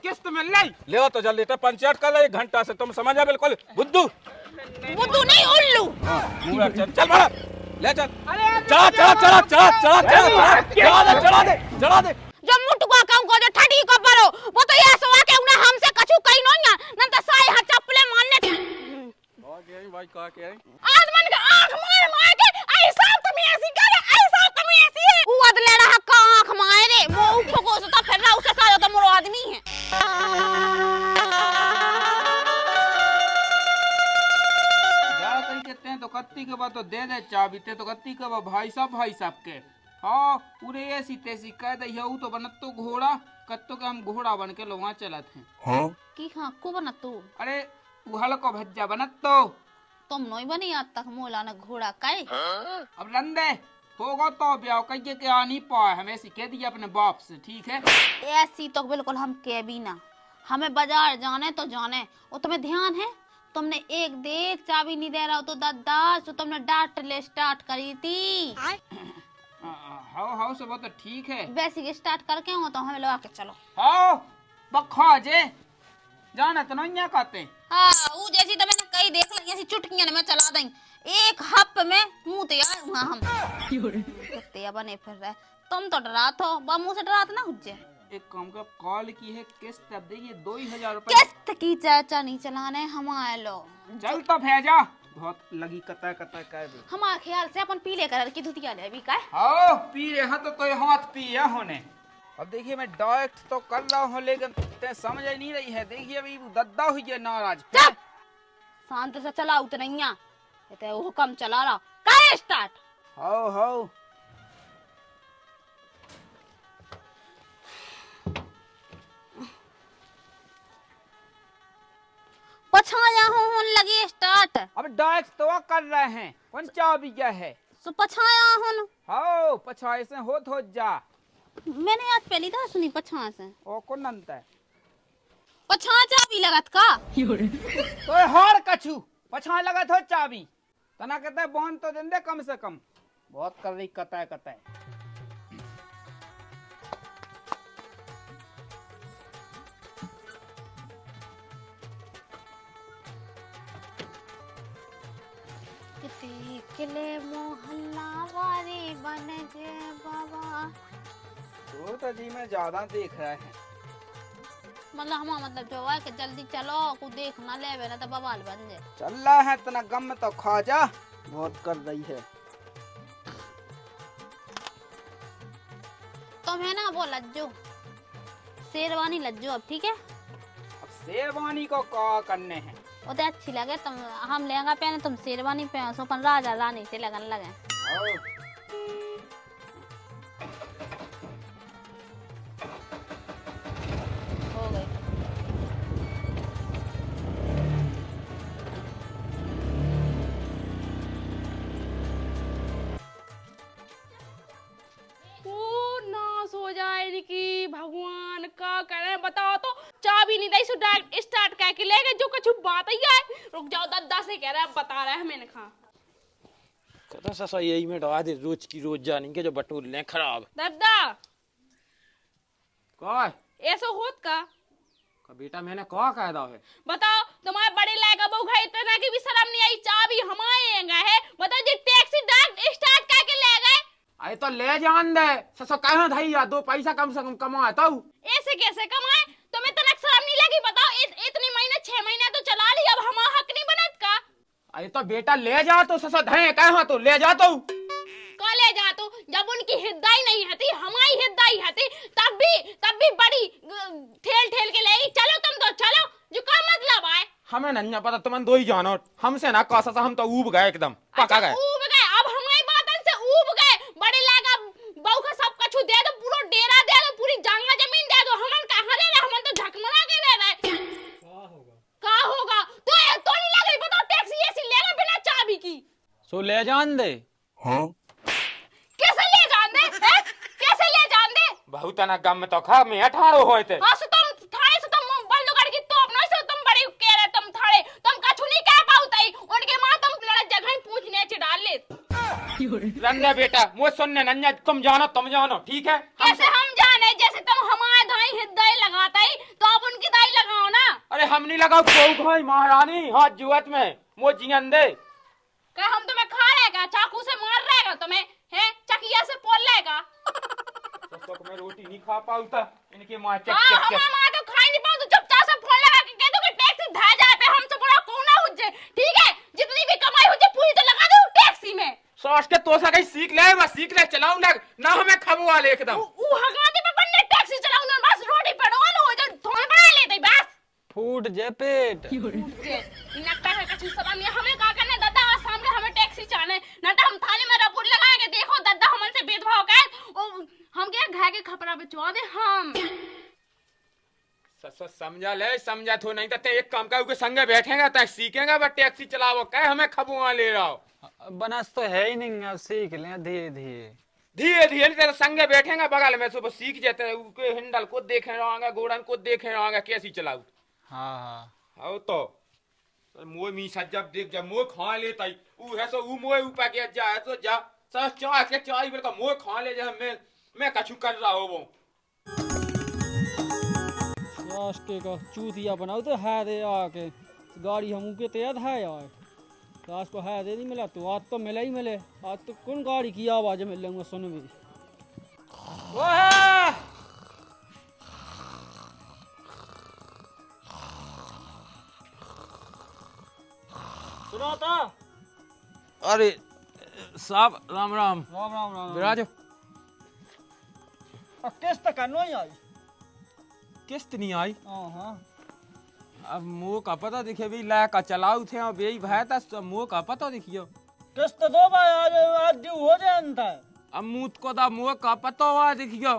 किस्त मिल रही ले तो जल्दी पंचायत कर ले 1 घंटा से तुम समझ बिल्कुल बुद्धू बुद्धू नहीं उल्लू। चल बड़ा ले चल चला चला चला चला चला चला चला दे जो मुटुआ कहूं को जो ठडी को परो वो तो ये सवा के उन्हें हमसे कछु कहीं नहीं न तो साई हाथ चप्पले मारने भाई कहा के आदमन का आंख मार मार के ऐसा तुम ऐसी करे ऐसा तुम ऐसी है वो अदले रहा का आंख मारे वो उठो को तो फिर रहा उसके साथ तो मोरो आदमी है। जा कहीं कहते हैं तो कत्ती के बाद तो दे दे चाबी ते तो कत्ती के बाद भाई साहब के हाँ पूरे ऐसी तैसी कह दे हूँ तो बनत तो घोड़ा कत्तो के हम घोड़ा बन के लोग वहाँ चलत हैं। हाँ की हाँ को बनत तू अरे उहल को भज्जा बनत तो तुम नहीं बनी आज तक मोला न घोड़ा काई अब रंदे होगा तो ब्याह कहिए के आ नहीं पाए हमें सिखे दिए अपने बाप से ठीक है। ऐसी तो बिल्कुल हम कह भी ना हमें बाजार जाने तो जाने वो तुम्हें ध्यान है तुमने एक देख चाबी नहीं दे रहा हो तो दादा जो तुमने डांट ले स्टार्ट करी थी हाउ से वो तो ठीक है वैसे स्टार्ट करके हो तो हमें लगा के चलो हाउ बखा जे जाना तो नहीं कहते हाँ वो जैसी तो मैंने कई देख ली ऐसी चुटकियां में चला देंगे 1 हफ्ते में मुंह तैयार हुआ हम कितने बने फिर रहे तुम तो डरा थो मुंह से डरात ना हुज्जे एक काम का कॉल की है किस्त अब देखिए 2000 रुपए किस्त की चाचा नहीं चलाने हम आए लो चल तो भेजा बहुत लगी कता कता कर दे हमारे ख्याल से अपन पीले कलर की धुतिया ले अभी का हाँ पी रहे हैं तो हाथ पिया होने अब देखिए मैं डायरेक्ट तो कर रहा हूँ लेकिन ते समझ ही नहीं रही है देखिए अभी दद्दा हुई है नाराज शांत से चला उतरैया ये हुक्म चला रहा करे स्टार्ट हाउ पछाया हूँ लगी स्टार्ट अब डायरेक्ट तो कर रहे हैं पंचा भी क्या है सो पछाया हूँ हाउ पछाए से हो जा मैंने आज पहली बार सुनी पछा से ओ कौन नंता है पछा चाबी लगत का तो हार कछु पछा लगा थो चाबी तना कहता है बहन तो दे कम से कम बहुत कर रही कता है किले मोहल्ला वाले बन जे बाबा तो जी में ज्यादा देख रहा है मतलब जो है कि जल्दी चलो को देख ना ले ना तो बवाल बन जाए चल रहा है इतना गम में तो खा जा बहुत कर रही है तुम है ना वो लज्जो शेरवानी लज्जो अब ठीक है अब शेरवानी को क्या करने हैं वो तो अच्छी लगे तुम हम लहंगा पहने तुम शेरवानी पहनो सो अपन राजा रानी से लगन लगे हो गई नाश हो जाए कि भगवान का करे बताओ तो चाबी नहीं दई सो डायरेक्ट स्टार्ट करके ले गए जो कुछ बात ही है रुक जाओ दद्दा से कह रहा है बता रहा है मैंने कहा कहता ससा यही में डवा दे रोज की रोज जानी के जो बटूर ले खराब दद्दा कौन ऐसा होत का बेटा मैंने कहा कायदा है बताओ तुम्हारे बड़े लायक बहु भाई इतना की भी शर्म नहीं आई चाबी हमारे है बताओ जी टैक्सी डायरेक्ट स्टार्ट करके ले गए अरे तो ले जान दे ससो कहना धई या 2 पैसा कम से कम कमाए तो ऐसे कैसे कमाए तुम्हें तनक शर्म नहीं लगी बताओ इतने महीने 6 महीने तो चला ली अब हमारा हक नहीं बनत का अरे तो बेटा ले जा तो ससो धई कहा तो ले जा तो ले जा तो जब उनकी हिदाई नहीं हती हमारी हिदाई हती तब भी बड़ी ठेल ठेल के ले चलो तुम तो चलो जो का मतलब है हमें नहीं पता तुम दो ही जानो हमसे ना कहा ससा हम तो ऊब गए एकदम पका गए ऊब गए अब हमारी बातन से ऊब गए बड़े लागा बहू का सब कछु दे दो पूरा डेरा दे दो पूरी जंगला जमीन दे दो हमन कहां दे रहे हमन तो झकमरा के दे रहे का होगा तो नहीं लग रही बताओ टैक्सी ऐसी लेना बिना चाबी की सो ले जान दे हां कैसे ले जान दे कैसे ले जान दे बहुत ना गम में तो खा में 18 होए थे हां सो तुम थाड़े से तुम बंदूकड़ की तोप ना से तुम बड़ी कह रहे तुम थाड़े तुम कछु नहीं कह पाउतई उनके मां तुम लड़ा जगह पूछने च डाल ले रन्ना बेटा मुझे सुनने नन्या तुम जानो ठीक है कैसे हम जाने जैसे तुम हमारे धाई हिदाई लगाता ही तो अब हम नहीं लगाओ कोई भाई महारानी हाथ जुआत में मो जियन दे क्या हम तुम्हें खा रहेगा चाकू से मार रहेगा तुम्हें है चकिया से पोल लेगा तो मैं रोटी नहीं खा पाऊता इनके मां चक हाँ चक हम मां तो खा ही नहीं पाऊं तो चुपचाप से फोन लगा के कह दो कि टैक्सी धा जा पे हमसे बड़ा कौन हो जाए ठीक है जितनी भी कमाई हो जाए पूरी तो लगा दो टैक्सी में सोच के तो सा कहीं सीख ले बस सीख ले चलाऊं ना हमें खबवा ले एकदम ऊ हगाती पे बनने टैक्सी चलाऊं ना बस रोटी पे डोल हो जाए थोड़ा बना लेते बस फूट जे पेट नक्का है कछु सब हमें का करने दादा आज सामने हमें टैक्सी चाहने ना तो हम थाली में रपूर लगा के देखो दादा हमन से भेदभाव कर ओ हम क्या घा के खपरा बेचवा दे हम सस समझा ले समझा तो नहीं तो एक काम का के संगे बैठेगा तो सीखेगा बस टैक्सी चलाओ कह हमें खबवा ले रहा हो बनस तो है ही नहीं, अब सीख लें धीरे धीरे धीरे धीरे तेरे संगे बैठेगा बगल में सुबह सीख जाते हैं उसके हैंडल को देखे रहोगे गोड़न को देखे रहोगे कैसी चलाऊ हाँ हाँ आओ तो मोय मी सजब देख जब मोय खा लेता ऊ है सो ऊ मोय ऊपर के जा है तो जा सब चाय के चाय बेल का मोय खा ले जा मैं कछु कर रहा हो वो लास्ट के का चूतिया बनाओ तो है दे आके गाड़ी हम के तैयार है यार लास्ट को है दे नहीं मिला तो आज तो मिला ही मिले आज तो कौन गाड़ी की आवाज मिल लूंगा सुन भी वो है सुनो तो अरे साहब राम राम राम राम राम विराज किस्त करनो ही आई किस्त नहीं आई हाँ अब मुँह का पता दिखे भी ला का चलाऊ थे और बेई भाई था मुँह का पता दिखियो किस्त दो भाई आज ड्यू हो जाए अंत अब मुँह को दा मुँह का पता हुआ दिखियो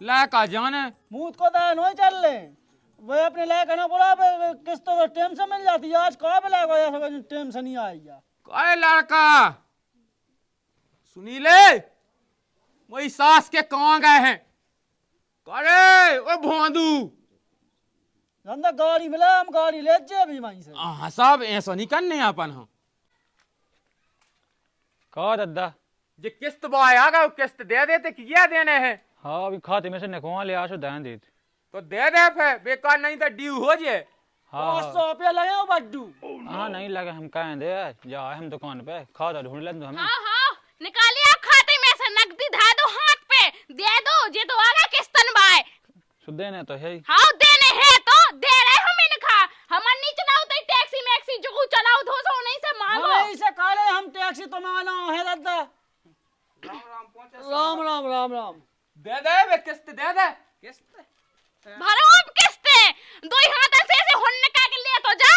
ला का जाने मुँह को दान नहीं चल ले वो अपने लायक है ना बोला किस्त तो टाइम से मिल जाती है आज कहाँ पे लायक ऐसा टाइम से नहीं आई यार अरे लड़का सुनी ले वही सास के कहाँ गए हैं अरे ओ भोंदू अंदर गाड़ी मिला हम गाड़ी ले जे भी वहीं से हाँ साहब ऐसा नहीं करने अपन हम कहा दादा जे किस्त बॉय आ गए किस्त दे देते किया देने हैं हाँ अभी खाते में से निकलवा ले आशो दान देते तो दे दे फिर बेकार नहीं तो ड्यू हो जाए हाँ 500 रुपया लगे हो बड्डू हाँ नहीं लगे हम कहें दे जा हम दुकान पे खाता ढूंढ लें तो हमें हाँ हाँ निकालिए आप खाते में से नकदी धा दो हाथ पे दे दो जे तो आगा किस्तन बाय सुधे ने तो है ही हाँ देने हैं तो दे रहे हम इनका हम नहीं चलाओ तो टैक्सी मैक्सी जो चलाओ दो सौ नहीं से मांगो हाँ ऐसे काले हम टैक्सी तो मांगना है दादा राम राम राम राम दे दे वे किस्त दे दे किस्त भरो अब किस्ते दो ही हाथ से ऐसे हुन्ने का के ले तो जा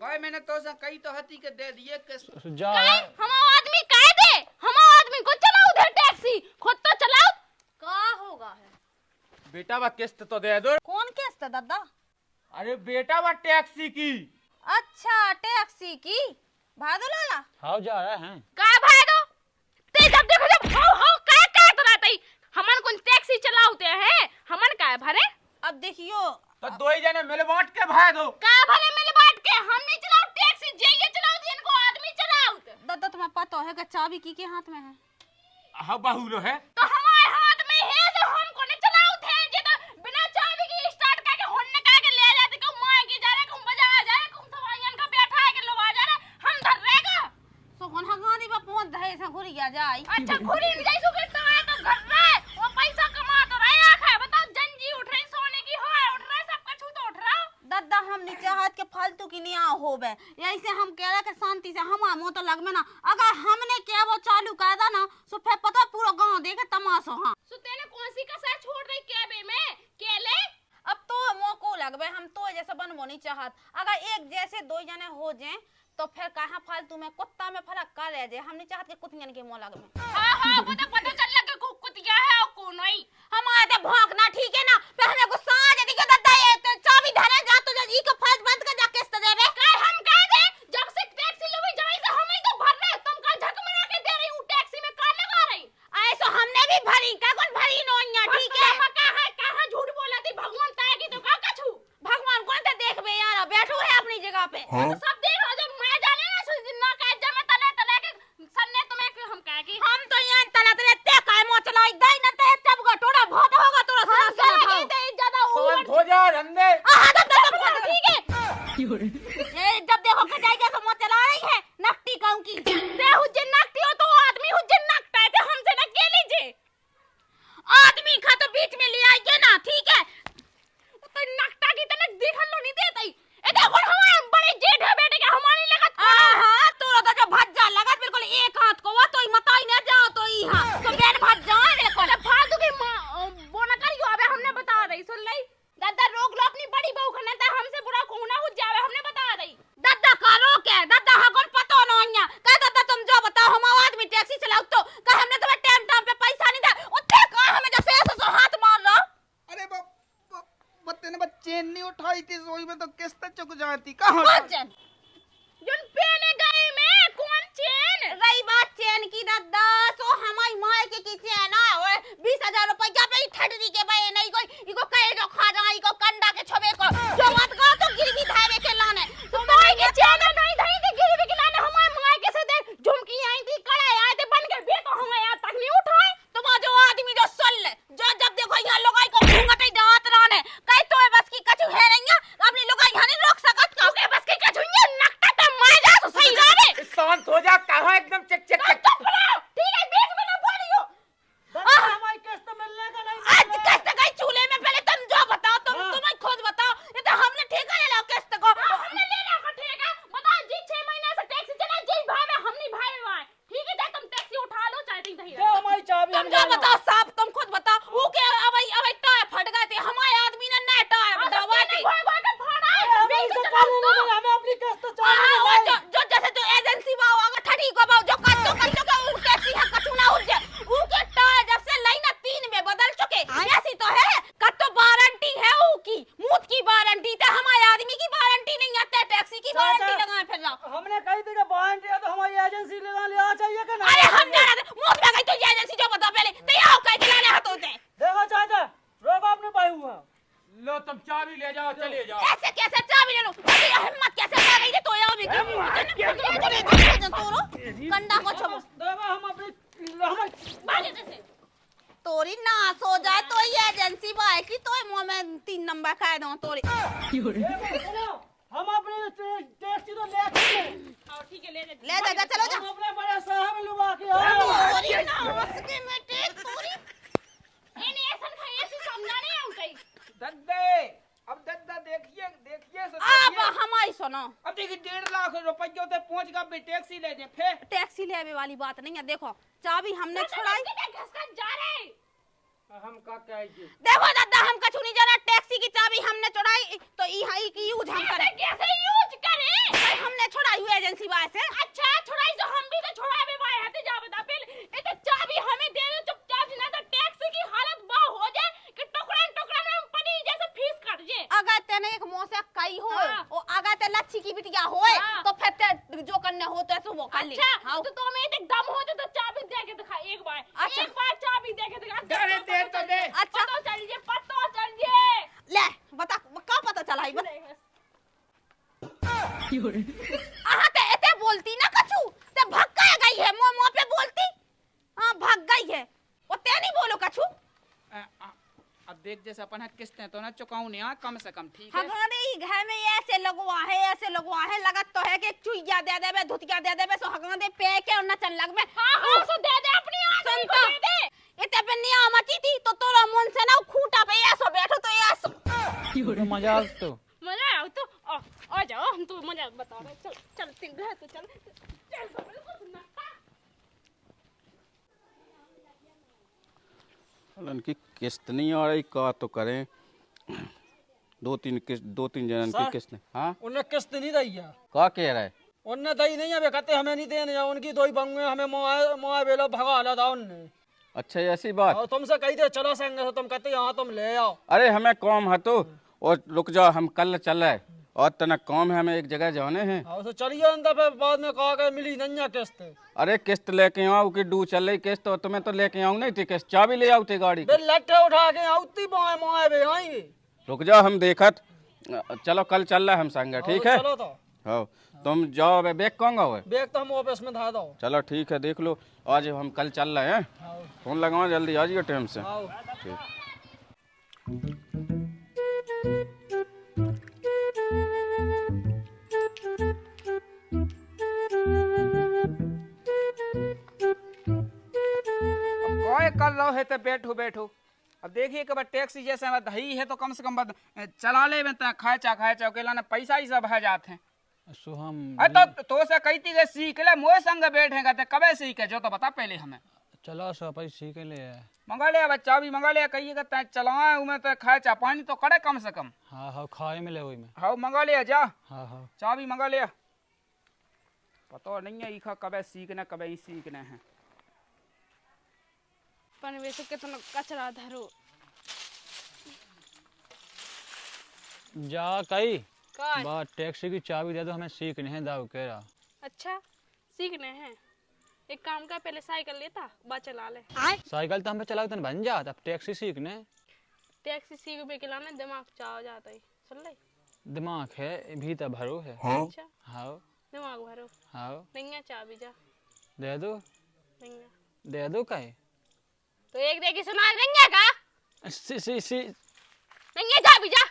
भाई मैंने तो कई तो हती के दे दिए किस्त जा हम आदमी कह दे हम आदमी को चलाओ उधर टैक्सी खुद तो चलाओ का होगा है बेटा वा किस्त तो दे दो कौन किस्त है दादा अरे बेटा वा टैक्सी की अच्छा टैक्सी की भादो लाला हाँ जा रहे हैं का भाई दो ते जब देखो जब हो का तरातई हमन कौन टैक्सी चलाते हैं हमन का भरे अब देखियो तो दो ही जने मिल बांट के भाई दो का भरे मिल बांट के हम नहीं चलाओ टैक्सी जे ये चलाओ जिनको आदमी चलाओ दादा तुम्हें पता है कि चाबी की के हाथ में है हाँ बाहुलो है तो हमारे हाथ में है तो हम को नहीं चलाओ थे जे तो बिना चाबी के स्टार्ट करके हुन्ने का के ले जाते को मां की जा रहे को बजा आ जा रहे को सवारियन का बैठा है के लोग आ जा रहे हम धर रहेगा सो कौन गांधी बा पहुंच रहे ऐसा घुरी गया जाई अच्छा घुरी में जाई सो तो है तो घर रहे वो पैसा कमा तो रहे आखा है बताओ जंजी उठ रही सोने की हो उठ रहा सब कछु तो उठ रहा दादा हम नीचे हाथ के फालतू की नहीं होवे ऐसे हम कह रहे कि शांति से हम आमो तो लग में ना अगर हमने क्या वो चालू कर दा ना सो फिर पता पूरा गांव देखे तमाशो हाँ सो तेने कौन सी का सह छोड़ रही कैबे में केले अब तो मौको लगवे हम तो जैसे बनवो नहीं चाहत अगर एक जैसे दो जने हो जाए तो फिर कहाँ फालतू में कुत्ता में फर्क कर रह जाए हम नहीं चाहत के कुतियन के मुंह लग में हां वो तो पता चल लगे को कुतिया है और कौन नहीं हम आते भौंकना ठीक है ना फिर हमें गुस्सा आ जाती कि दादा ये तो चाबी धरे जा तो ई के फर्ज बंद कर जा किस्त दे रे काय हम कह दे जब से टैक्सी लेवे जाई से हम ही तो भर रहे तुम का झक मार के दे रही हूं टैक्सी में का लगा रही ऐसो हमने भी भरी का कौन भरी नोइया ठीक है कहां झूठ बोला थी भगवान ताए की तो का कछु भगवान कौन ते देखबे यार बैठो है अपनी जगह पे तो सब देख लो जब मैं जाने ना सुन ना कह जब मैं तले के सन्ने तुम्हें हम कह की हम तो यहाँ तला तले ते काय मो चलाई दई न ते तब का टोड़ा बहुत होगा तोरा हम कह की ते ज्यादा शांत हो जा रंदे आ दादा जब देखो कटाई के समोसा चला रही है नकटी कहूं की ते हुज्जे नकटी हो तो आदमी हुज्जे नकटा है ते हमसे न के लीजिए आदमी खा तो बीच में ले आइए ना ठीक है तो नकटा की तने दिखल लो नहीं देता ए देखो हमारे बड़े जेठ है बेटे के हमारी लगत हां तोरा तो जो भज्जा लगत बिल्कुल एक हाथ को वो तो ही मताई न जाओ तो ई हां तो बेन भज्जा बिल्कुल फालतू की वो न करियो अबे हमने बता रही सुन लई दादा रोक लो अपनी बड़ी बहू खने ता हमसे बुरा कोना हो जावे हमने बता रही दादा का रोक है दादा हगन पतो नोन्या कह दादा तुम जो बताओ हम आदमी टैक्सी चलाओ तो कह हमने तुम्हें टाइम पे पैसा नहीं दिया उते कहा हमें जो फेस से हाथ मार रहा अरे बत्ते ने चेन नहीं उठाई थी सोई में तो किस्त चुक जाती कहां चेन जुन पेने गए में कौन चेन रही बात चेन की दादा सो हमारी मां की चेन है और 20,000 रुपया पे ही ठटरी के बे नहीं कोई इको कहे जो खा जा इको कंडा के छबे को जो मत कहो तो गिरवी धावे के लाने तो माई के चेन नहीं धई के गिरवी के लाने हमारे मां के से दे झुमकी आई थी कड़ाई आए थे बन के बे तो हम यार तक नहीं उठाए तुम जो आदमी जो सुन ले जो जब देखो यहां लोगाई को घूंघट ही दांत राने कहीं तो बस की कछु है नहीं अपनी लोगाई यहां नहीं रोक सकत ओके बस के कछु ये नकटा ते मार जा तो सही रहे शांत हो जा कहां एकदम चेक चेक चेक चुप रहो ठीक है बीच में ना बोलियो हमारी किस्त मिलने का नहीं आज किस्त गई चूल्हे में पहले तुम जो बताओ तुम्हें खुद बताओ ये तो हमने ठेका ले लो किस्त को हमने ले ला ठेका बताओ जी 6 महीने से टैक्सी चला जी भाई में हम नहीं भाई में ठीक है जा तुम टैक्सी उठा लो चाहे तुम क्या हमारी चाबी तुम जो बताओ साहब तुम खुद बताओ वो के अब टायर फट गए थे हमारे आदमी ने नया टायर दबा के हमें अपनी किस्त चाहिए जो जैसे जो एजेंसी बाव अगर ठगी को बाव जो कच्चो का वो टैक्सी है कछु ना हो जाए वो के टायर जब से लाइन 3 में बदल चुके ऐसी तो है कत्तो वारंटी है वो की मूत की वारंटी तो हमारे आदमी की वारंटी नहीं आते टैक्सी की वारंटी लगाए फिर रहा हमने कही थी कि वारंटी है तो हमारी एजेंसी ले चाहिए कि नहीं अरे हम जा रहे मूत में गई तो ये एजेंसी जो बता पहले तो आओ कह के लाने हाथ होते देखो चाचा रोक आपने पाई हुआ लो तुम चाबी ले जाओ चले जाओ ऐसे कैसे चाबी ले लो अरे हिम्मत कैसे कर रही है तो आओ भी कंडा को छबो देखो हम अपनी हम भागे जैसे तोरी नाश हो जाए तो ये एजेंसी बाय की तो मुंह में 3 नंबर खाए दो तोरी हम अपनी टैक्सी तो ले ठीक है ले जा चलो जा हम अपने बड़े साहब लुबा के तोरी नाश के बेटे तोरी इन्हें ऐसा खाए ऐसे समझाने आऊं कहीं दद्दे अब दद्दा देखिए अब हमारी सुनो अब देखिए 1.5 लाख रुपये होते पहुंच गया बे टैक्सी ले जाए फिर टैक्सी लेवे वाली बात नहीं है देखो चाबी हमने छुड़ाई घसकर जा रहे हम का कहेंगे देखो दादा हम कछु नहीं जाना टैक्सी की चाबी हमने छुड़ाई तो ई हाई की यूज हम करें कैसे यूज करें हमने छुड़ाई हुई एजेंसी वाले से अच्छा छुड़ाई तो हम भी तो छुड़ावे भाई हते जा बता पहले ये तो चाबी हमें दे दो चुपचाप ना तो टैक्सी की हालत बा हो जाए कि टुकड़ा में हम पनी जैसे फीस काट जे अगर तेने एक मौसा कई हो हाँ। और अगर ते लच्छी की बिटिया होए हाँ। तो फिर ते जो करने हो तो वो कर ले अच्छा हाँ। तो तुम्हें एक दम हो तो चाबी दे के दिखा एक बार अच्छा। एक बार चाबी दे के दिखा दे दे तो दे अच्छा पता चलिए ले बता का पता चला ही बस आहा ते एते बोलती ना कछु ते भाग गई है मुंह पे बोलती हां भाग गई है वो ते नहीं बोलो कछु अब देख जैसे अपन है किस्तें तो ना चुकाऊं नहीं कम से कम ठीक है हमारे ही घर में ऐसे लगवा है लगत तो है कि चुइया दे देबे धुतिया दे देबे सो हगा दे पे के और नचन लगबे हां सो दे दे अपनी आदमी को दे दे इते पे नियामती थी तो तोरा मन से ना खूंटा पे ऐसो बैठो तो ऐसो मजाक तो मजा आया तो आ जाओ हम तो मजा बता रहे चल चल तीन घर तो चल चल तो बिल्कुल नक्का उनकी किस्त नहीं आ रही का तो करें 2-3 जनन की किस्त हाँ उन्हें किस्त नहीं दी है का कह रहा है उनने दई नहीं है कहते हमें नहीं देने उनकी दो ही बंगे हमें मोआ बेलो भगा ला था उनने अच्छा ऐसी बात और तुमसे कही थे चलो संग से तुम कहते यहाँ तुम ले आओ अरे हमें काम है तो और रुक जाओ हम कल चले और तना काम है हमें एक जगह जाने हैं और तो चलिए अंदर फिर बाद में कहा कि मिली नहीं है किस्त अरे किस्त लेके आओ कि डू चल रही किस्त और तुम्हें तो लेके आऊँ नहीं थी किस्त चाबी ले आओ थे गाड़ी की। फिर लट्ठे उठा के आउती मोए मोए बे आएंगे रुक जाओ हम देखत चलो कल चल रहे हम संग ठीक है चलो तो हाँ तुम जाओ बे बैग कौन गए बैग तो हम ऑफिस में धा दो चलो ठीक है देख लो आज हम कल चल रहे हैं फोन लगाओ जल्दी आ जाइए टाइम से आओ ठीक करो है तो बैठो बैठो। अब देखिए कि टैक्सी जैसे दही है तो कम से कम चला ले में खाए चा अकेला ना पैसा ही सब है जाते हैं। सो हम तो से कही थी सीख ले मोए संग बैठेगा तो कबे सीखे जो तो बता पहले हमें। चलो सो पैसे सीख ले। मंगा लिया बच्चा भी मंगा लिया कहिए कि चलाए उमें तो खाए चा पानी तो करे कम से कम। हाँ हाँ खाए मिले वही में। हाँ मंगा लिया जा। हाँ हाँ चा भी मंगा लिया। पता नहीं है इखा कबे सीखना कबे ही सीखना है। पर वैसे कितना कचरा धरो जा कही का। बात टैक्सी की चाबी दे दो हमें सीखने हैं दाऊ कह रहा। अच्छा सीखने हैं, एक काम कर पहले साइकिल लेता बा चला ले। साइकिल तो हमें चला तन बन जात अब टैक्सी सीखने। टैक्सी सीख भी के लाने दिमाग चाव जाता है सुन ले। दिमाग है भीतर भरो है। अच्छा हाँ दिमाग भरो। हाँ नहीं है चाबी जा दे दो। नहीं है दे दो कहे तो एक देखी सुना नहीं है का। सी सी सी नहीं है चाबी जा।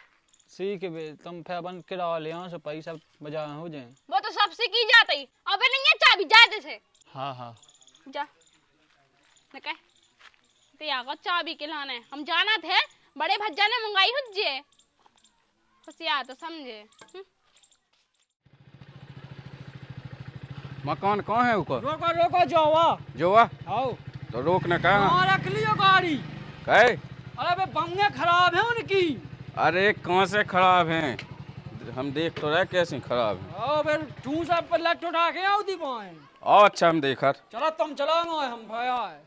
सीख बे तुम फिर बन किराया ले यहाँ से पैसा बजा हो जाए। वो तो सबसे की जाती अबे नहीं है चाबी जा जैसे। हाँ हाँ जा न कह ते आगा चाबी के लाने हम जाना थे बड़े भज्जा ने मंगाई हुज्जे खुशिया तो समझे। मकान कहाँ है ऊपर? रोको रोको जावा जोवा आओ। तो रोकने का कहाँ रख लियो गाड़ी? कहे अरे बे बंगे खराब है उनकी। अरे कहाँ से खराब हैं? हम देख तो रहे कैसी खराब है। आओ बे ठूसा पर लट उठा के आओ दी पाए। और अच्छा हम देखा। चलो तुम चलाओ हम भाया है।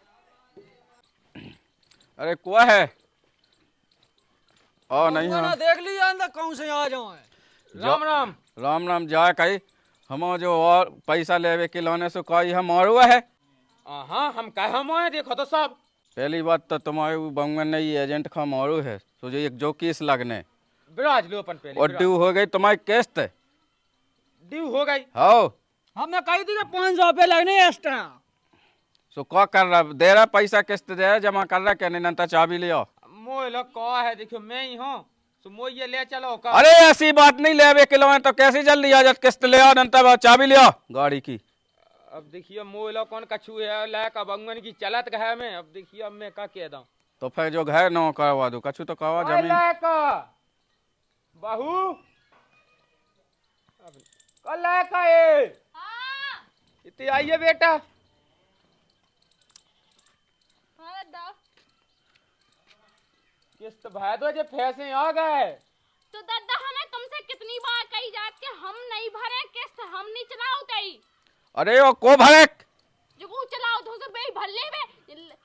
अरे कुआ है और नहीं ना हाँ देख लिया अंदर कौन से आ जाए। राम राम राम राम जा कही हम जो और पैसा लेवे के लाने से कही हम और हुआ है। हाँ हम कहे हम आए देखो तो सब। पहली बात तो तुम्हारे बंगन नहीं एजेंट का मारू है तो जो एक जो केस लगने बिराज लो अपन पहले और ड्यू हो गई तुम्हारी किस्त ड्यू हो गई। हो हमने कही थी कि 500 रुपये लगने एक्स्ट्रा। सो क्या कर रहा दे रहा पैसा किस्त दे रहा जमा कर रहा क्या नहीं नंता चाबी ले आओ। मोय लोग कहा है देखो मैं ही हूँ तो मोय ये ले चलो का। अरे ऐसी बात नहीं ले किलो तो कैसे जल्दी आ जात किस्त ले आओ नंता चाबी ले आओ गाड़ी की। अब देखिए मोय लोग कौन कछू है लायक अब अंगन की चलत है में। अब देखिए अब मैं का कह दूं तो फिर जो घर न करवा दो कछु तो करवा जमीन बहू कल लायका है इतनी आइए बेटा। किस्त भाई दो जो पैसे आ गए तो दादा हमें तुमसे कितनी बार कही जात के हम नहीं भरे किस्त हम नहीं चलाओ तई। अरे वो को भरे जो को चलाओ तो से बे भल्ले में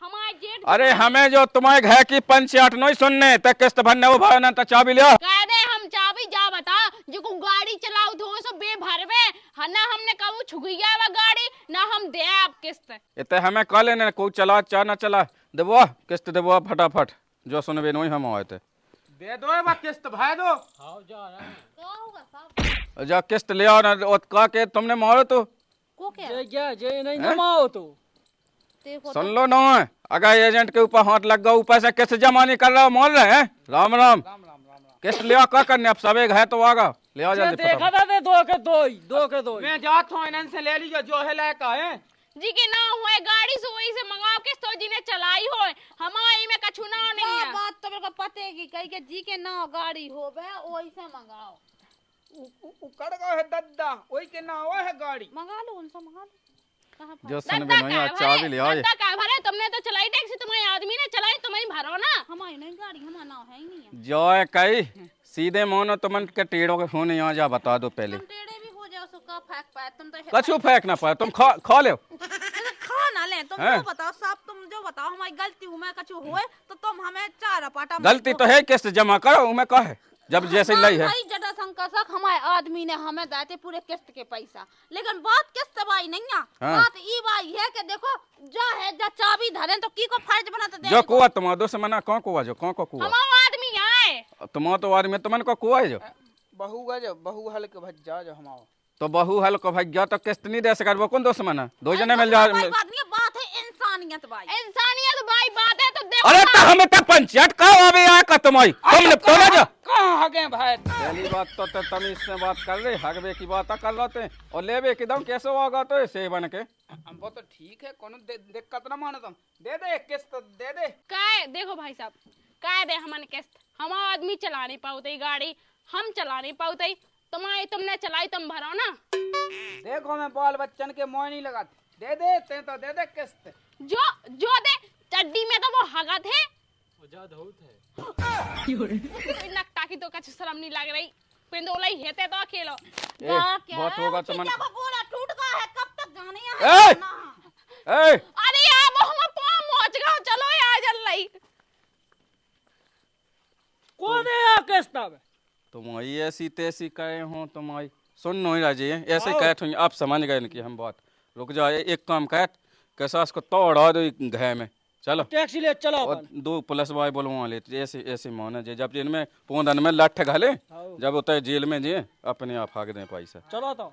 हमारे जेठ। अरे हमें जो तुम्हारे घर की पंचायत नहीं सुनने तक किस्त भरने वो भरना तो चाबी ले आओ। कह दे हम चाबी जा बता जो को गाड़ी चलाओ तो सो बे भरवे ना हमने कबू छुगिया वा गाड़ी ना हम दे आप किस्त। इतने हमें कह लेने कोई चला चा ना चला देवो किस्त देवो फटाफट जो सुनबे नहीं हम आए थे दे दो बा किस्त भाई दो। आओ जा रहे हैं। क्या होगा साहब जा किस्त ले आओ ना कह के तुमने मारो तो को क्या जे नहीं जमाओ तो देखो सुन लो ना अगर एजेंट के ऊपर हाथ लग गया ऊपर से किस्त जमा नहीं कर रहा मोल रहे हैं। राम राम किस्त ले आओ क्या करने अब सब एक है तो आगा ले आओ जल्दी देखा फटाफट। था दो के दो मैं जात हूँ इन्हन से ले लीजिए जो है लायक है। जी के ना हुए गाड़ी से वही से मंगाओ किस्त तो जी ने चलाई हो हमारी में कछु ना नहीं है। बात तो मेरे को पते की कही के जी के ना गाड़ी होवे वही से मंगाओ। उकड़ गए है दद्दा वही के ना हुआ है गाड़ी। मंगा लो उनसे मंगा लो। कहाँ जो सुनबे नहीं आज चाबी ले आओ। दद्दा का भरे तुमने तो चलाई टैक्सी तुम्हारे आदमी ने चलाई तुम्हारी भरो ना। हमारी नहीं गाड़ी हमारा नाव है ही नहीं है। जो है कही सीधे मानो तुमन के टेढ़ों के फोन यहाँ जा बता दो पहले तुम टेढ़े भी हो जाओ सुका फेंक पाए तुम तो कछु फेंक ना पाए तुम खा ले खा ना ले तुम हैं? जो बताओ साहब तुम जो बताओ हमारी गलती हुए कछु हुए तो तुम हमें चार पाटा गलती तो है किस्त जमा करो मैं कहा है जब जैसे लाई है। भाई जटा संकसक हमारे आदमी ने हमें देते पूरे किस्त के पैसा लेकिन बात किस्त भाई नहीं है। हाँ। बात ई भाई है कि देखो जा है जा चाबी धरे तो की को फर्ज बनाते दे जो कुआ तुम्हारा दोस्त मना कौन कुआ जो कौन को कुआ हमारा आदमी आए तुम्हारा तो आदमी तुमन को कुआ है जो बहू गज बहू हल के भज्जा जो हमारा तो बहू हल को भाई गया तो किस्त नहीं दे सका वो कौन दोस्त मना दो जने मिल जा। भाई बात नहीं है, बात है इंसानियत भाई। इंसानियत भाई बात है तो देखो अरे तो हमें तो पंचायत का अबे आया का तुम्हारी तुम निपटो ना जो। कहाँ हगे भाई। पहली बात तो तमीज से बात कर रहे हगबे की बात कर रहे थे और लेबे की दम कैसे होगा तो ऐसे बन के वो तो ठीक है, कोनो दिक्कत ना मानो तुम। दे दे किस्त दे दे। काय देखो भाई साहब, काय दे हमन किस्त, हम आदमी चला नहीं पाते गाड़ी, हम चला नहीं पाते, तुमने चलाई तुम भरो ना। देखो मैं बाल बच्चन के मोह नहीं लगा, दे दे ते तो दे दे किस्त। जो दे चड्डी में तो वो हगत है, नकटा की तो कुछ शर्म नहीं लग रही, पिंडोला ही हेते तो अकेलो। बहुत होगा तो मन क्या बोला टूट गया है, कब तक जाने यहाँ ए! ना। ए अरे यार वो हम पाँव मोच गए, चलो यार जल्दी। कौन है यहाँ किस्त अब? तुम आई ऐसी तैसी कहे हो, तुम आई सुन नो राजी ऐसे ही कहे थे, आप समझ गए इनकी हम बात। रुक जाओ, एक काम कह कैसा इसको तोड़ा दो घे में, चलो टैक्सी ले चलो और अपन। 2 पुलिस वाले बोलवा ले, ऐसे ऐसे माने जे जब इनमें पोंदन में लठ घाले, जब उतर जेल में जे अपने आप भाग दे पैसा। चलो तो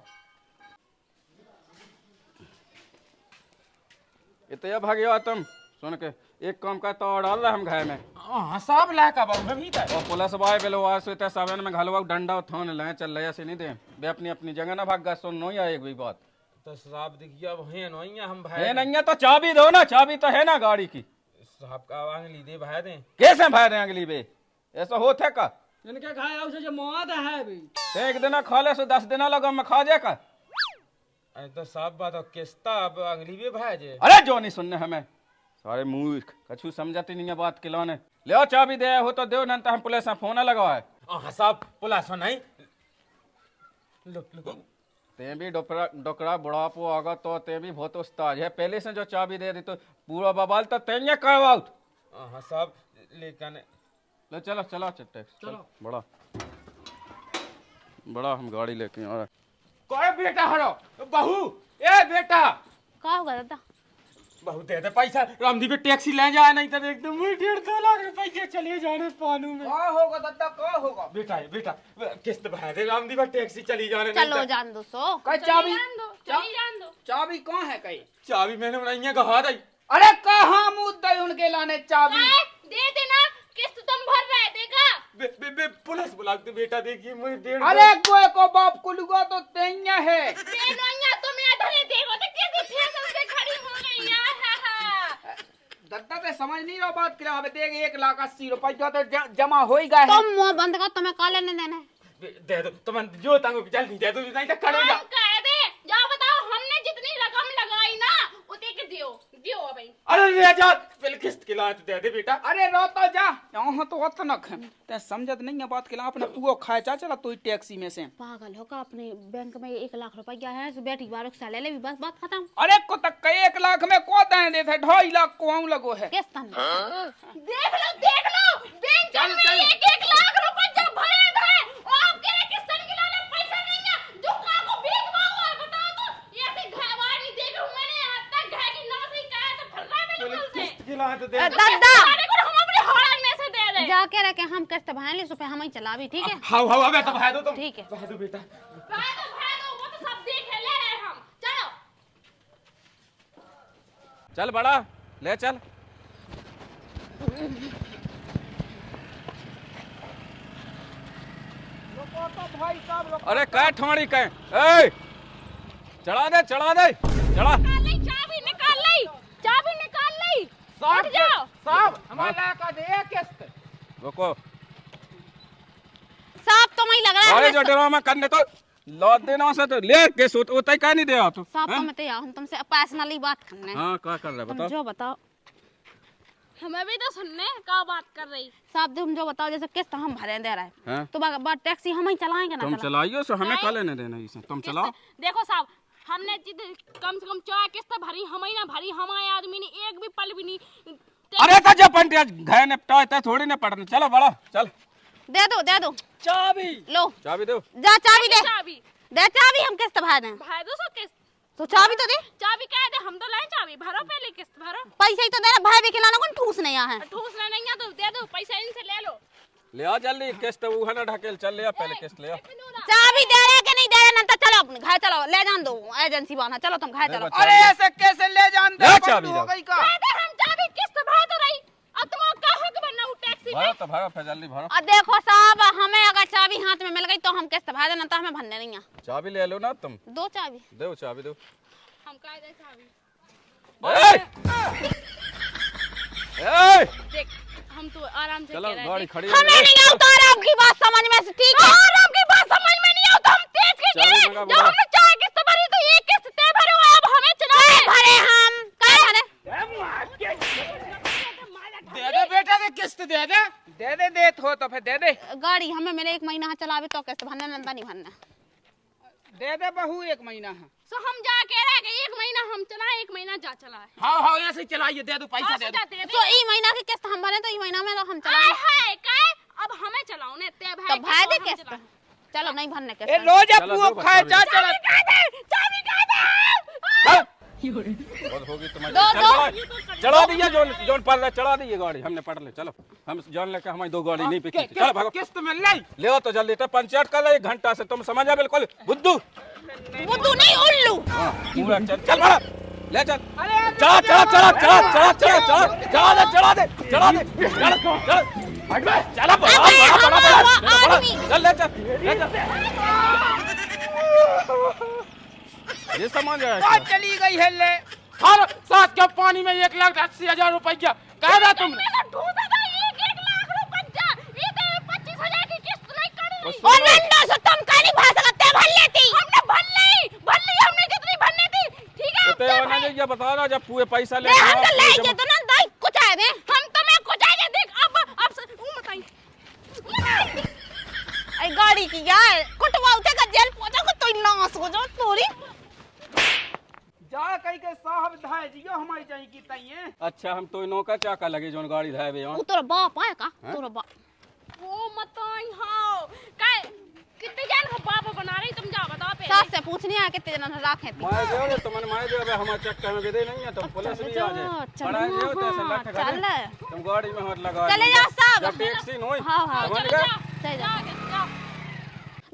इतना भाग गया तुम सुन के, एक काम का तो डाल रहा हम घाय में हां सब लाका बाबू भीतर। और पुलिस वाले बेलवा से ते सावन में घलवा डंडा थान ले चल ले ऐसे नहीं दे बे, अपनी अपनी जगह ना भाग गा। सुन नो या एक भी बात तो साहब देखिए अब है नोइया हम भाई। है नहीं तो चाबी दो ना, चाबी तो है ना गाड़ी की। साहब का आंगली दे भाई दे। कैसे भाई दे अगली बे, ऐसा होते का? इनके खाया उसे जो मौत है भी। एक दिन खा ले सो 10 दिन लगा मैं खा जाए का। अरे तो साहब बात हो किस्ता अब अगली भी भाई जे। अरे जो नहीं सुनने हमें सारे मूर्ख कछु समझती नहीं है बात खिलौने। ले आओ चाबी दे हो तो दो, नहीं तो हम पुलिस में फोन लगवाए। हां साहब पुलिस नहीं लोग ते भी डोकरा बुढ़ापो आगा तो ते भी बहुत उस्ताद है, पहले से जो चाबी दे दी तो पूरा बवाल तो तेरे करवाओ। हां साहब लेकिन ले चलो चलो चट्टे चलो, बड़ा बड़ा हम गाड़ी लेके आ रहे। कोई बेटा हरो बहू, ए बेटा का होगा दादा? बहू दे दे पैसा, रामदी पे टैक्सी ले जा, नहीं तो एकदम 1.5-2 लाख रुपए चले जाने पानू में। क्या होगा दादा, क्या होगा? बेटा है बेटा, किस्त भरा दे, रामदी पे टैक्सी चली जाने। चलो जान दो सो, कई चाबी जान दो। चाबी कहाँ है कई? चाबी मैंने बनाई गवा दी। अरे कहाँ मुँह दे उनके लाने चाबी? दे देना, किस्त तुम भर रहे देगा। पुलिस बुलाते बेटा, देखिए मुझे 1.5। अरे कोई को बाप कुलुआ तो तेन्या है। बेनोइया तुम इधर ही देखो तो कैसी फैशन से खड़ी हो गई यार। दादा ते समझ नहीं रहा बात किला, हमें देंगे 1,80,000 रुपया तो जमा हो ही गए हैं। तुम मुंह बंद कर, तुम्हें काले नहीं देने। दे दो तुम जो तंग जल्दी दे दो, नहीं तो खड़े जा। हम कह दे, जाओ बताओ हमने जितनी रकम लगाई ना उतनी के दियो भाई। अरे ले जा, पहले किस्त के लात दे दे बेटा। अरे रोता जा, यहाँ तो अतनक है ते समझत नहीं है बात किला, अपने पुओ खाए चा चला तू टैक्सी में से। पागल हो का, अपने बैंक में 1 लाख रुपया है, तो बेटी बार से ले ले, बस बात खत्म। अरे को तक 1 लाख में को दे थे, 2.5 लाख को आऊं लगो है। किस्त देख लो बैंक चल, में चल। 1 लाख रुपया भरे थे और आपके लिए किस्त निकालने पैसा नहीं है। दुकान को भीख मांगो है, बताओ तो ऐसे घरवार नहीं देख रहा हूं मैंने आज तक, घर की ना सही कहा तो भर रहा है बिल्कुल से। किस्त के लात दे दादा अरे को हम अपने हड़न में से दे दे, जाके रखे हम किस्त भरने ले, रुपए हम ही चला भी, ठीक है? हां हां अबे तो भाई दो तुम। ठीक है। भाई दो बेटा। भाई दो वो तो सब देख ले रहे हैं हम। चलो चल बड़ा ले चल। अरे कह ठोड़ी कह, ए चढ़ा दे चढ़ा दे चढ़ा। निकाल ली साहब उठ जाओ। साहब हमारा का दे किस्त। रुको साहब तो मैं लग रहा अरे है जो ड्रामा करने तो लौट देना से तो ले के सूत उतई का नहीं दे आ तू। साहब तो मैं तो हम तुमसे पर्सनली बात करने। हां क्या कर रहा तुम बताओ। जो बताओ, हमें भी तो सुनने का बात कर रही। साहब तुम जो बताओ, जैसे किस्त हम भरे दे रहे हैं, हैं तो बात टैक्सी हम ही चलाएंगे ना? तुम चलाइयो सो हमें का लेने देना इसे, तुम चलाओ। देखो साहब, हमने कम से कम 4 किस्त भरी, हम ही ना भरी, हमारे आदमी ने एक भी पल भी नहीं। अरे तो जब पंडिया घर निपटा है थोड़ी ना पड़ना। चलो बड़ा चल, दे दो चाबी लो, चाबी दो। जा चाबी दे, दे चाबी, हम किस्त भर दें। भाई दो सौ किस्त, तो चाबी तो दे, चाबी कह दे, हम तो लाए चाबी, भरो पहले किस्त भरो। पैसे ही तो दे, भाई भी खिलाना कौन ठूस नहीं है। ठूसना नहीं है तो दे दो पैसा, इनसे ले लो। ले आ जल्दी किस्त वो है ना ढकेल, चल ले आ पहले किस्त ले आ। चाबी दे रहे कि नहीं दे रहे, ना तो चलो अपने घर चलो, ले जान दो एजेंसी वाला, चलो तुम घर चलो। बच्चा। अरे ऐसे कैसे ले जान दे, ले बंद चाबी हो दो। गई का? कह दे हम चाबी किस्त भर तो रही, अब तुम कहो कि बनना वो टैक्सी में। भरो तो भरो फिर जल्दी भरो। और देखो साहब, हमें अगर चाबी हाथ में मिल गई तो हम किस्त भर देना, तो हमें भरने नहीं है। चाबी ले लो ना तुम, दो चाबी, दो चाबी दो। हम कह दे चाबी देख हम तो आराम से चलो कह रहे गाड़ी थे। खड़ी हमें नहीं आता आपकी बात समझ में से, ठीक है? और आपकी बात समझ में नहीं आता, हम तेज के चाबी गिरे। मंगा जब बोला। हमने 4 किस्त भरी तो 1 किस्त ते भरे हो, अब हमें चला भरे हम क्या भरे? दे दे बेटा के किस्त दे दे तो तो फिर दे दे गाड़ी हमें मेरे 1 महीना चलावे तो किस्त भरना नंदा नहीं भरना। दे दे बहू 1 महीना है। सो हम जा कह रहे कि 1 महीना हम चलाए 1 महीना जा चलाए हाँ ऐसे ही चलाइए, दे दो पैसा दे दो। तो ई महीना की किस्त हम भरे तो ई महीना में तो हम चलाए। हाय काय अब हमें चलाओ ने ते भाई तो भाई दे किस्त, चलो नहीं भरने ए किस्त। लो जा चलो, पुआ दो खाए बच्चा जा चला। बहुत होगी तुम्हारी। दो, चढ़ा दिया जोन पड़ रहा, चढ़ा दिए गाड़ी, हमने पढ़ ले। चलो हम जान लेके हमारी 2 गाड़ी नहीं पिकी। चलो भागो, किस्त मिल रही ले तो जल्दी तो पंचायत कर ले 1 घंटा से, तुम समझ आ बिल्कुल बुद्धू। बुद्धू नहीं उल्लू। हाँ, पूरा चल भाड़ा ले चल। चढ़ा चढ़ा चढ़ा चढ़ा चढ़ा चढ़ा चढ़ा चढ़ा दे चढ़ा दे चढ़ा दे चला बड़ा चल ले चल ये समझ आया चली गई है ले। हर साथ के पानी में 1,80,000 रुपया कह रहा तुम। और नंदो से तुम काली भाषा करते भर लेती। हमने भर ली हमने कितनी भरनी थी, ठीक है? तो होना चाहिए बता रहा, जब पूरे पैसा ले हम तो ले के तो ना दाई कुछ आए दे, हम तुम्हें कुछ आए देख। अब बताई आई गाड़ी की यार कुटवा उठे का जेल पहुंचा को तो नाश हो जाओ तोरी। जा कहीं के साहब धाय जियो हमारी चाहिए की तइए। अच्छा हम तो नौका चाका लगे जोन गाड़ी धावे वो तोरा बाप आया का? तोरा बाप ओ मताई हां काय कितने जान हो बाप बना रही तुम जा बताओ पे सास से पूछनी है कितने जन राखे थे। मार दे रे तुमने मार दे, अब हमारे चक्कर में विदे नहीं है तो पुलिस भी आ जाए। बड़ा ये होता है लट चल तुम गाड़ी में हाथ लगा चले जाओ साहब। जब टैक्सी नोई हाँ समझ गए। चल जा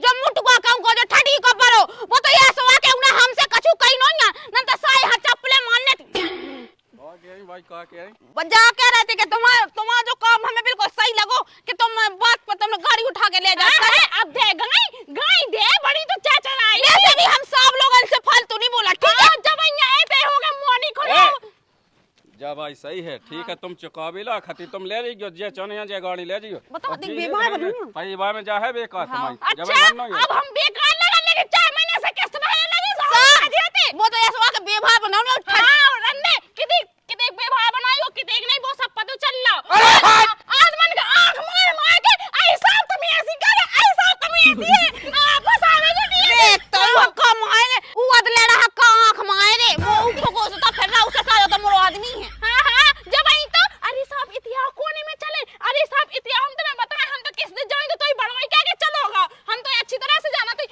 जो मुटुआ काम को जो ठड़ी को परो वो तो ये सवा के उन्हें हमसे कछु कहीं नहीं है न तो साई हाथ चप्पले मारने भाई कहा के बजा के रहते कि तुम्हारा जो काम हमें बिल्कुल सही लगो कि तुम बात पर तुम गाड़ी उठा के ले जाते हैं। अब दे गाय दे बड़ी तो चाचा आई वैसे भी हम सब लोगों से फालतू नहीं बोला, ठीक है? जब यहाँ आए हो गए मोनी खोलो जा भाई सही है, ठीक है तुम चुकावेला खती तुम ले लीजियो जे चने जे गाड़ी ले जियो। बताओ देख बेकार बनो परिवार में जा है बेकार तुम्हारी जब अच्छा अब हम बेकार लगा लेके 4 महीने से किस्त भरने लगे वो तो ऐसा हुआ कि बेभार बनाओ ना रन्ने कितने बेभार बनाइयो कितने नहीं वो सब पता चल लो। आज मन का आंख मार के ऐसा तुम ऐसी कर ऐसा तुम ऐसी है बस आवे जो नहीं देख तो वो कम आए वो अदले रहा का आंख मारे वो ऊपर को तो फिर ना उसके साथ तो मोर आदमी है। हां जब आई तो अरे साहब इतिहास कोने में चले अरे साहब इतिहास हम तुम्हें बताएं हम तो किस दिन जाएंगे तो ही बड़वाई क्या के चलोगा हम तो अच्छी तरह से जाना तो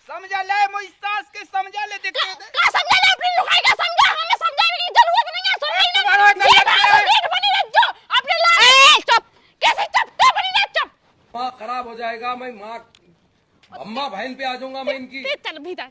समझा ले मोई सास के समझा ले देख का समझा ले अपनी लुगाई का समझा हमें समझाने की जरूरत नहीं है। सुन नहीं बनी रह जो अपने ला चुप कैसे चुप तो बनी रह चुप माँ खराब हो जाएगा, मैं माँ अम्मा बहन पे आ जाऊंगा मैं इनकी। चल भीतर